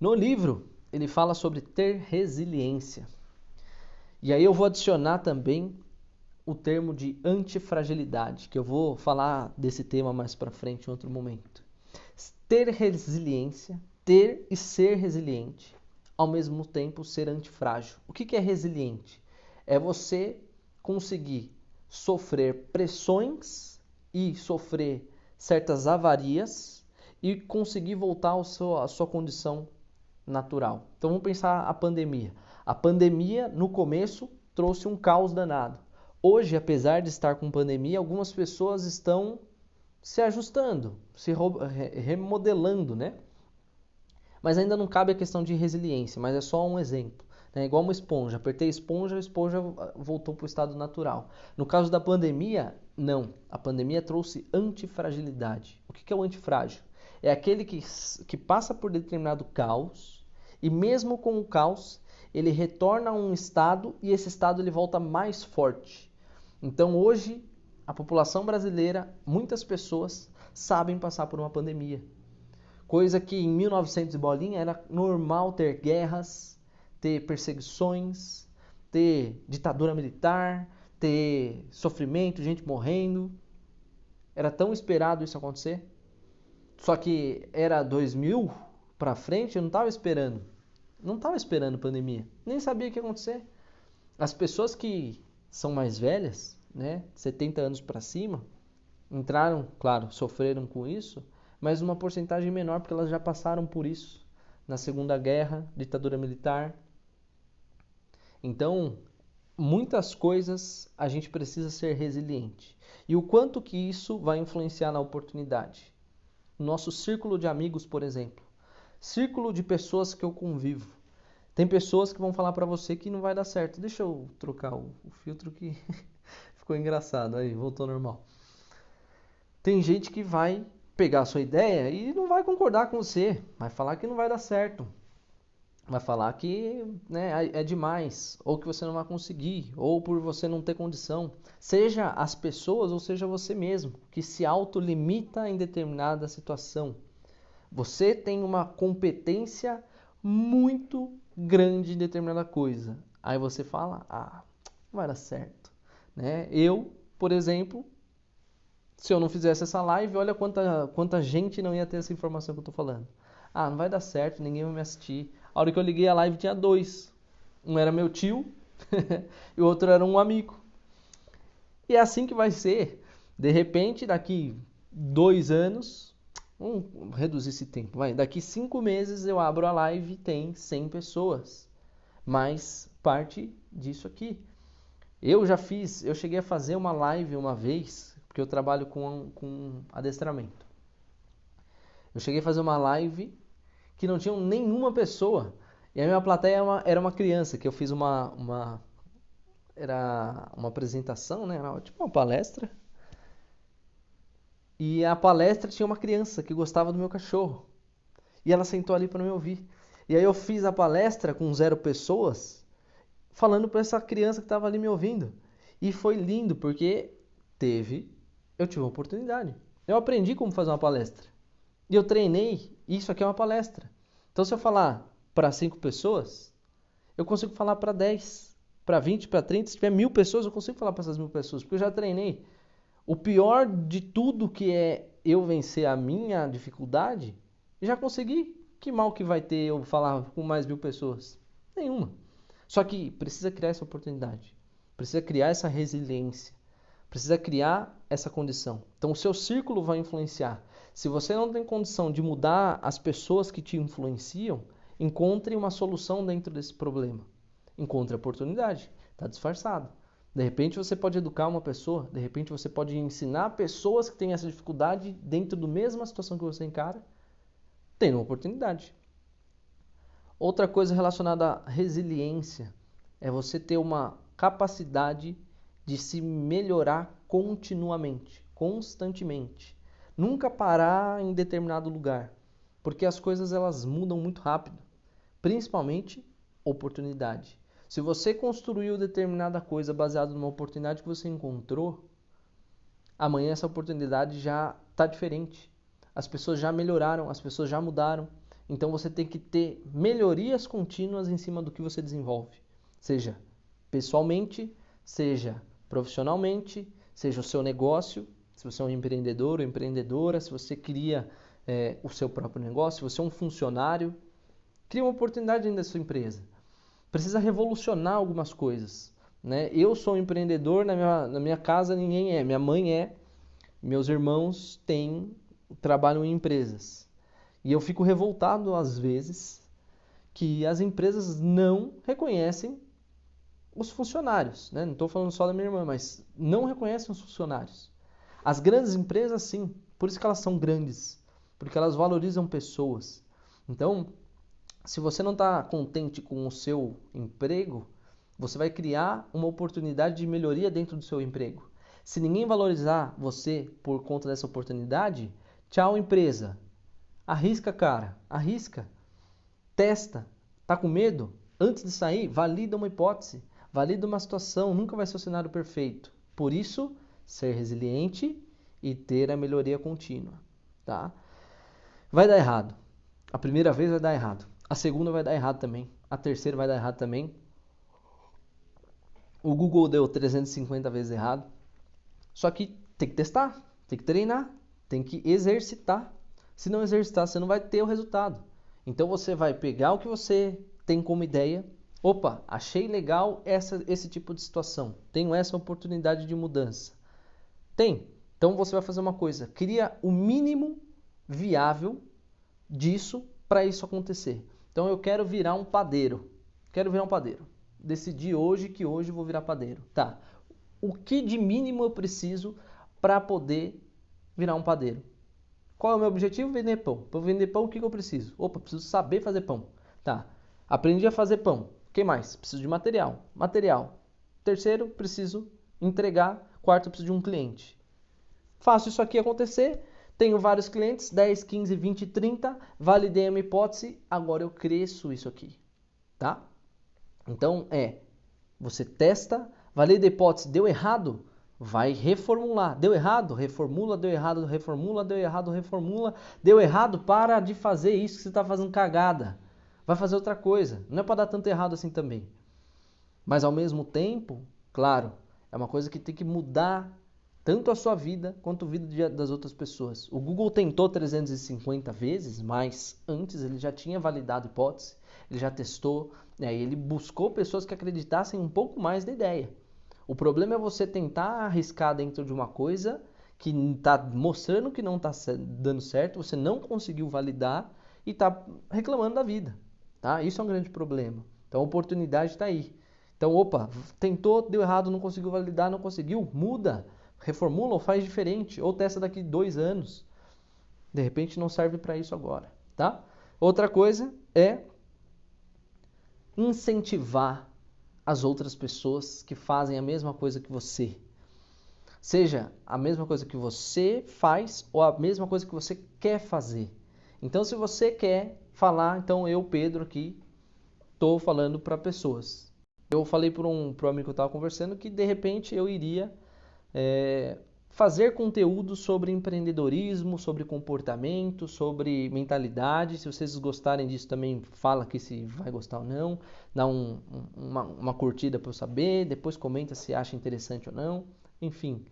No livro, ele fala sobre ter resiliência. E aí eu vou adicionar também o termo de antifragilidade, que eu vou falar desse tema mais para frente em outro momento. Ter resiliência, ter e ser resiliente, ao mesmo tempo ser antifrágil. O que é resiliente? É você conseguir sofrer pressões e sofrer certas avarias e conseguir voltar à sua condição natural. Então vamos pensar a pandemia. A pandemia, no começo, trouxe um caos danado. Hoje, apesar de estar com pandemia, algumas pessoas estão se ajustando, se remodelando, né? Mas ainda não cabe a questão de resiliência, mas é só um exemplo. É igual uma esponja. Apertei a esponja voltou para o estado natural. No caso da pandemia, não. A pandemia trouxe antifragilidade. O que é o antifrágil? É aquele que passa por determinado caos e mesmo com o caos, ele retorna a um estado e esse estado ele volta mais forte. Então hoje, a população brasileira, muitas pessoas sabem passar por uma pandemia. Coisa que em 1900 e bolinha era normal ter guerras, ter perseguições, ter ditadura militar, ter sofrimento, gente morrendo. Era tão esperado isso acontecer. Só que era 2000 para frente, eu não estava esperando. Não estava esperando pandemia. Nem sabia o que ia acontecer. As pessoas que são mais velhas, né, 70 anos para cima, entraram, claro, sofreram com isso, mas uma porcentagem menor porque elas já passaram por isso. Na Segunda Guerra, ditadura militar. Então, muitas coisas a gente precisa ser resiliente. E o quanto que isso vai influenciar na oportunidade? Nosso círculo de amigos, por exemplo. Círculo de pessoas que eu convivo. Tem pessoas que vão falar para você que não vai dar certo. Deixa eu trocar o filtro que ficou engraçado. Aí, voltou normal. Tem gente que vai pegar a sua ideia e não vai concordar com você. Vai falar que não vai dar certo. Vai falar que, né, é demais. Ou que você não vai conseguir. Ou por você não ter condição. Seja as pessoas ou seja você mesmo. Que se autolimita em determinada situação. Você tem uma competência muito grande em determinada coisa. Aí você fala, Não vai dar certo, né? Eu, por exemplo, se eu não fizesse essa live, olha quanta gente não ia ter essa informação que eu tô falando. Ah, não vai dar certo, ninguém vai me assistir. A hora que eu liguei a live tinha 2. Um era meu tio e o outro era um amigo. E é assim que vai ser. De repente, daqui 2 anos, vamos reduzir esse tempo, vai. Daqui 5 meses eu abro a live e tem 100 pessoas. Mas parte disso aqui. Eu cheguei a fazer uma live uma vez, porque eu trabalho com adestramento. Eu cheguei a fazer uma live que não tinha nenhuma pessoa. E a minha plateia era uma criança, que eu fiz era uma apresentação, né? Era tipo uma palestra. E a palestra tinha uma criança que gostava do meu cachorro. E ela sentou ali para me ouvir. E aí eu fiz a palestra com 0 pessoas, falando para essa criança que estava ali me ouvindo. E foi lindo, porque eu tive uma oportunidade. Eu aprendi como fazer uma palestra. E eu treinei, isso aqui é uma palestra. Então se eu falar para 5 pessoas, eu consigo falar para 10, para 20, para 30. Se tiver 1.000 pessoas, eu consigo falar para essas 1.000 pessoas, porque eu já treinei. O pior de tudo que é eu vencer a minha dificuldade, já consegui. Que mal que vai ter eu falar com mais 1.000 pessoas? Nenhuma. Só que precisa criar essa oportunidade. Precisa criar essa resiliência. Precisa criar essa condição. Então o seu círculo vai influenciar. Se você não tem condição de mudar as pessoas que te influenciam, encontre uma solução dentro desse problema. Encontre a oportunidade. Está disfarçado. De repente você pode educar uma pessoa, de repente você pode ensinar pessoas que têm essa dificuldade dentro da mesma situação que você encara, tendo uma oportunidade. Outra coisa relacionada à resiliência é você ter uma capacidade de se melhorar continuamente, constantemente. Nunca parar em determinado lugar, porque as coisas elas mudam muito rápido, principalmente oportunidade. Se você construiu determinada coisa baseado numa oportunidade que você encontrou, amanhã essa oportunidade já está diferente. As pessoas já melhoraram, as pessoas já mudaram. Então você tem que ter melhorias contínuas em cima do que você desenvolve. Seja pessoalmente, seja profissionalmente, seja o seu negócio, se você é um empreendedor ou empreendedora, se você cria o seu próprio negócio, se você é um funcionário, cria uma oportunidade dentro da sua empresa. Precisa revolucionar algumas coisas, né? Eu sou um empreendedor, na minha casa ninguém é. Minha mãe é, meus irmãos trabalham em empresas. E eu fico revoltado às vezes que as empresas não reconhecem os funcionários, né? Não estou falando só da minha irmã, mas não reconhecem os funcionários. As grandes empresas, sim, por isso que elas são grandes, porque elas valorizam pessoas. Então, se você não está contente com o seu emprego, você vai criar uma oportunidade de melhoria dentro do seu emprego. Se ninguém valorizar você por conta dessa oportunidade, tchau empresa. Arrisca, cara, arrisca. Testa. Tá com medo? Antes de sair, valida uma hipótese, valida uma situação, nunca vai ser o cenário perfeito. Por isso, ser resiliente e ter a melhoria contínua, tá? Vai dar errado. A primeira vez vai dar errado. A segunda vai dar errado também. A terceira vai dar errado também. O Google deu 350 vezes errado. Só que tem que testar, tem que treinar, tem que exercitar. Se não exercitar, você não vai ter o resultado. Então você vai pegar o que você tem como ideia. Opa, achei legal esse tipo de situação. Tenho essa oportunidade de mudança. Tem. Então você vai fazer uma coisa. Cria o mínimo viável disso para isso acontecer. Então eu quero virar um padeiro. Quero virar um padeiro. Decidi hoje que hoje eu vou virar padeiro. Tá. O que de mínimo eu preciso para poder virar um padeiro? Qual é o meu objetivo? Vender pão. Para vender pão, o que eu preciso? Opa, preciso saber fazer pão. Tá. Aprendi a fazer pão. O que mais? Preciso de material. Material. Terceiro, preciso entregar. Quarto, preciso de um cliente. Faço isso aqui acontecer. Tenho vários clientes, 10, 15, 20, 30. Validei a minha hipótese. Agora eu cresço isso aqui. Tá? Então você testa, valida a hipótese, deu errado, vai reformular. Deu errado, reformula, deu errado, reformula, deu errado, reformula. Deu errado, para de fazer isso que você está fazendo cagada. Vai fazer outra coisa. Não é para dar tanto errado assim também. Mas ao mesmo tempo, Claro, é uma coisa que tem que mudar tanto a sua vida quanto a vida das outras pessoas. O Google tentou 350 vezes, mas antes ele já tinha validado a hipótese, ele já testou, e aí ele buscou pessoas que acreditassem um pouco mais na ideia. O problema é você tentar arriscar dentro de uma coisa que está mostrando que não está dando certo, você não conseguiu validar e está reclamando da vida. Tá? Isso é um grande problema. Então a oportunidade está aí. Então, opa, tentou, deu errado, não conseguiu validar, não conseguiu, muda, reformula ou faz diferente, ou testa daqui 2 anos. De repente não serve para isso agora, tá? Outra coisa é incentivar as outras pessoas que fazem a mesma coisa que você. Seja a mesma coisa que você faz ou a mesma coisa que você quer fazer. Então, se você quer falar, então eu, Pedro, aqui, estou falando para pessoas. Eu falei para um amigo que eu estava conversando que de repente eu iria fazer conteúdo sobre empreendedorismo, sobre comportamento, sobre mentalidade. Se vocês gostarem disso também, fala aqui se vai gostar ou não. Dá uma curtida para eu saber, depois comenta se acha interessante ou não. Enfim,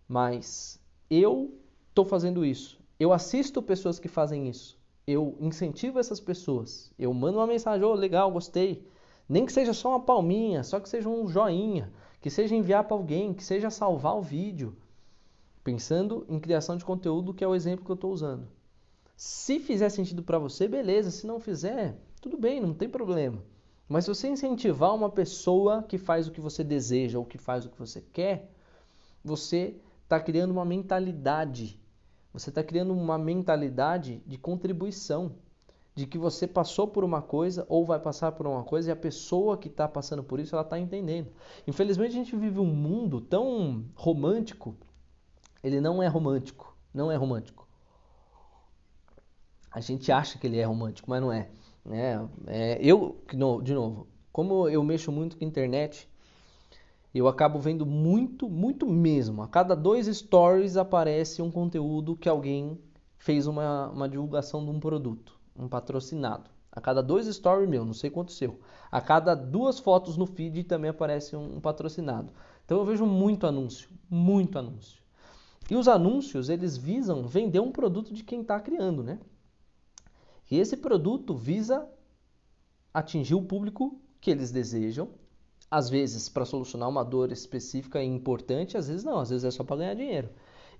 mas eu estou fazendo isso. Eu assisto pessoas que fazem isso. Eu incentivo essas pessoas. Eu mando uma mensagem, oh, legal, gostei. Nem que seja só uma palminha, só que seja um joinha, que seja enviar para alguém, que seja salvar o vídeo. Pensando em criação de conteúdo, que é o exemplo que eu estou usando. Se fizer sentido para você, beleza. Se não fizer, tudo bem, não tem problema. Mas se você incentivar uma pessoa que faz o que você deseja ou que faz o que você quer, você está criando uma mentalidade. Você está criando uma mentalidade de contribuição. De que você passou por uma coisa ou vai passar por uma coisa e a pessoa que está passando por isso, ela está entendendo. Infelizmente, a gente vive um mundo tão romântico. Ele não é romântico. Não é romântico. A gente acha que ele é romântico, mas não é. De novo, como eu mexo muito com a internet, eu acabo vendo muito, muito mesmo. A cada 2 stories aparece um conteúdo que alguém fez uma divulgação de um produto, um patrocinado. A cada 2 stories meu, não sei quanto seu. A cada 2 fotos no feed também aparece um patrocinado. Então eu vejo muito anúncio, muito anúncio. E os anúncios, eles visam vender um produto de quem está criando, né? E esse produto visa atingir o público que eles desejam, às vezes para solucionar uma dor específica e importante, às vezes não, às vezes é só para ganhar dinheiro.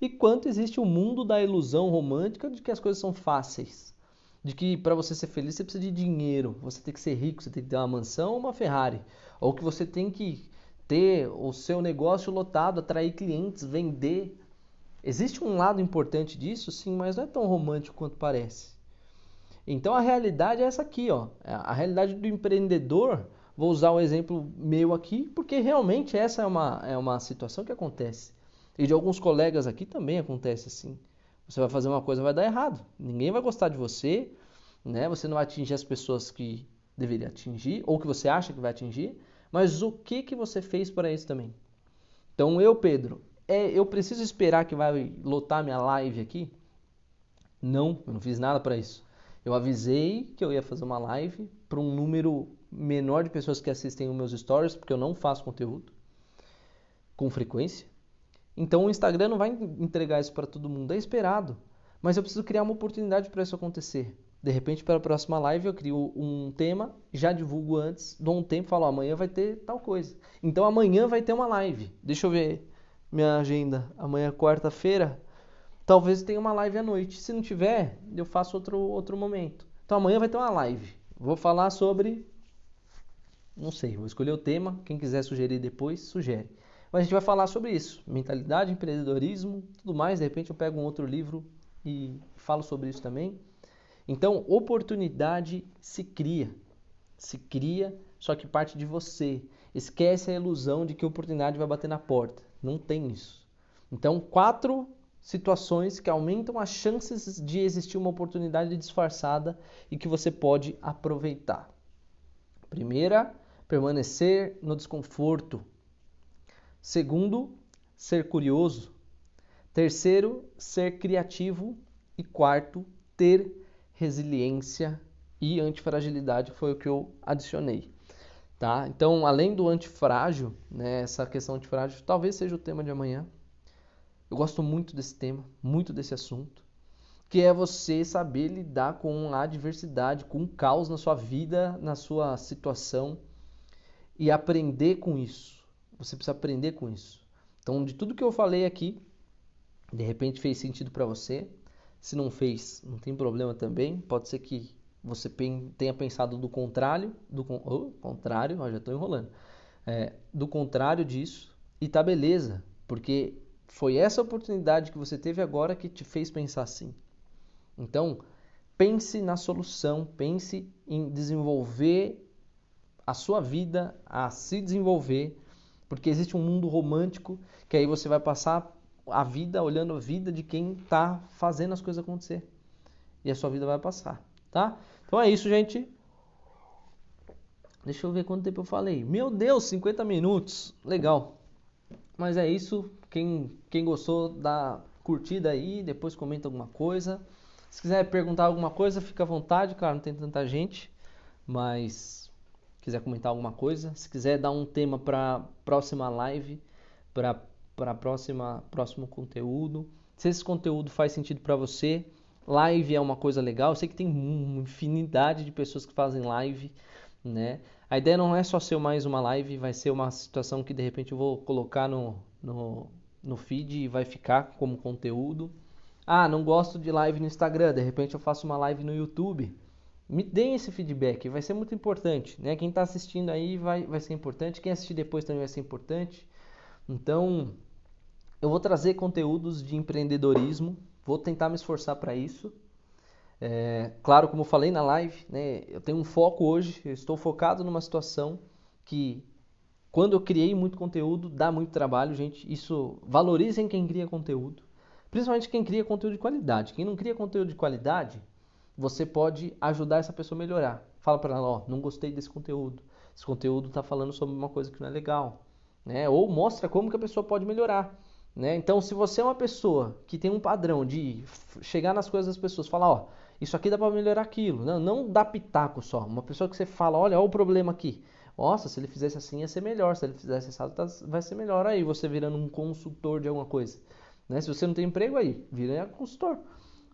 E quanto existe o mundo da ilusão romântica de que as coisas são fáceis, de que para você ser feliz você precisa de dinheiro, você tem que ser rico, você tem que ter uma mansão ou uma Ferrari, ou que você tem que ter o seu negócio lotado, atrair clientes, vender. Existe um lado importante disso, sim, mas não é tão romântico quanto parece. Então a realidade é essa aqui, ó. A realidade do empreendedor, vou usar o exemplo meu aqui, porque realmente essa é uma situação que acontece. E de alguns colegas aqui também acontece assim. Você vai fazer uma coisa, vai dar errado. Ninguém vai gostar de você, né? Você não vai atingir as pessoas que deveria atingir, ou que você acha que vai atingir, mas o que você fez para isso também? Então eu, Pedro, eu preciso esperar que vai lotar minha live aqui? Não, eu não fiz nada para isso. Eu avisei que eu ia fazer uma live para um número menor de pessoas que assistem os meus stories, porque eu não faço conteúdo com frequência. Então o Instagram não vai entregar isso para todo mundo, é esperado. Mas eu preciso criar uma oportunidade para isso acontecer. De repente, para a próxima live, eu crio um tema, já divulgo antes, dou um tempo e falo, amanhã vai ter tal coisa. Então amanhã vai ter uma live. Deixa eu ver minha agenda. Amanhã é quarta-feira. Talvez tenha uma live à noite. Se não tiver, eu faço outro momento. Então amanhã vai ter uma live. Vou falar sobre... Não sei, vou escolher o tema. Quem quiser sugerir depois, sugere. Mas a gente vai falar sobre isso. Mentalidade, empreendedorismo, tudo mais. De repente eu pego um outro livro e falo sobre isso também. Então, oportunidade se cria. Se cria, só que parte de você. Esquece a ilusão de que a oportunidade vai bater na porta. Não tem isso. Então, 4 situações que aumentam as chances de existir uma oportunidade disfarçada e que você pode aproveitar. Primeira, permanecer no desconforto. Segundo, ser curioso. Terceiro, ser criativo. E quarto, ter resiliência e antifragilidade foi o que eu adicionei. tá? Então, além do antifrágil, né, essa questão antifrágil talvez seja o tema de amanhã. Eu gosto muito desse tema, muito desse assunto, que é você saber lidar com a adversidade, com o caos na sua vida, na sua situação e aprender com isso. Você precisa aprender com isso. Então, de tudo que eu falei aqui, de repente fez sentido para você. Se não fez, não tem problema também. Pode ser que você tenha pensado do contrário, ó, já estou enrolando. Do contrário disso, e tá beleza, porque foi essa oportunidade que você teve agora que te fez pensar assim. Então, pense na solução, pense em desenvolver a sua vida, a se desenvolver, porque existe um mundo romântico que aí você vai passar a vida olhando a vida de quem está fazendo as coisas acontecer. E a sua vida vai passar, tá? Então é isso, gente. Deixa eu ver quanto tempo eu falei. Meu Deus, 50 minutos. Legal. Mas é isso. Quem gostou, dá curtida aí, depois comenta alguma coisa. Se quiser perguntar alguma coisa, fica à vontade. Claro, não tem tanta gente, mas se quiser comentar alguma coisa, se quiser dar um tema para próxima live, para próximo conteúdo, se esse conteúdo faz sentido para você, live é uma coisa legal. Eu sei que tem uma infinidade de pessoas que fazem live, né? A ideia não é só ser mais uma live, vai ser uma situação que de repente eu vou colocar no feed e vai ficar como conteúdo. Ah, não gosto de live no Instagram, de repente eu faço uma live no YouTube. Me deem esse feedback, vai ser muito importante, né? Quem está assistindo aí vai ser importante, quem assistir depois também vai ser importante. Então, eu vou trazer conteúdos de empreendedorismo, vou tentar me esforçar para isso. Claro, como eu falei na live, né, eu tenho um foco hoje, eu estou focado numa situação que, quando eu criei muito conteúdo, dá muito trabalho, gente. Isso, valorizem quem cria conteúdo, principalmente quem cria conteúdo de qualidade. Quem não cria conteúdo de qualidade, você pode ajudar essa pessoa a melhorar. Fala para ela, ó, não gostei desse conteúdo. Esse conteúdo está falando sobre uma coisa que não é legal, né? Ou mostra como que a pessoa pode melhorar, né? Então, se você é uma pessoa que tem um padrão de chegar nas coisas das pessoas, falar, ó, isso aqui dá para melhorar aquilo, não dá pitaco só. Uma pessoa que você fala, olha o problema aqui. Nossa, se ele fizesse assim ia ser melhor, se ele fizesse assim vai ser melhor. Aí você virando um consultor de alguma coisa, né? Se você não tem emprego aí, vira consultor.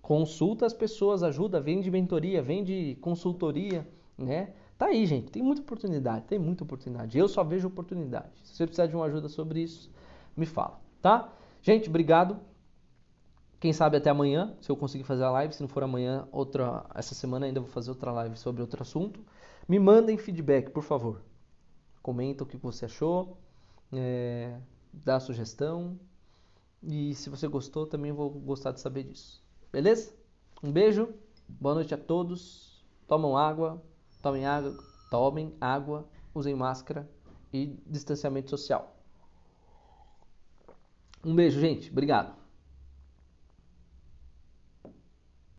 Consulta as pessoas, ajuda, vende mentoria, vende consultoria, né? Tá aí, gente, tem muita oportunidade, tem muita oportunidade. Eu só vejo oportunidade. Se você precisar de uma ajuda sobre isso, me fala, tá? Gente, obrigado. Quem sabe até amanhã, se eu conseguir fazer a live. Se não for amanhã, essa semana ainda vou fazer outra live sobre outro assunto. Me mandem feedback, por favor. Comenta o que você achou, dá sugestão. E se você gostou, também vou gostar de saber disso. Beleza? Um beijo, boa noite a todos. Tomem água, usem máscara e distanciamento social. Um beijo, gente. Obrigado.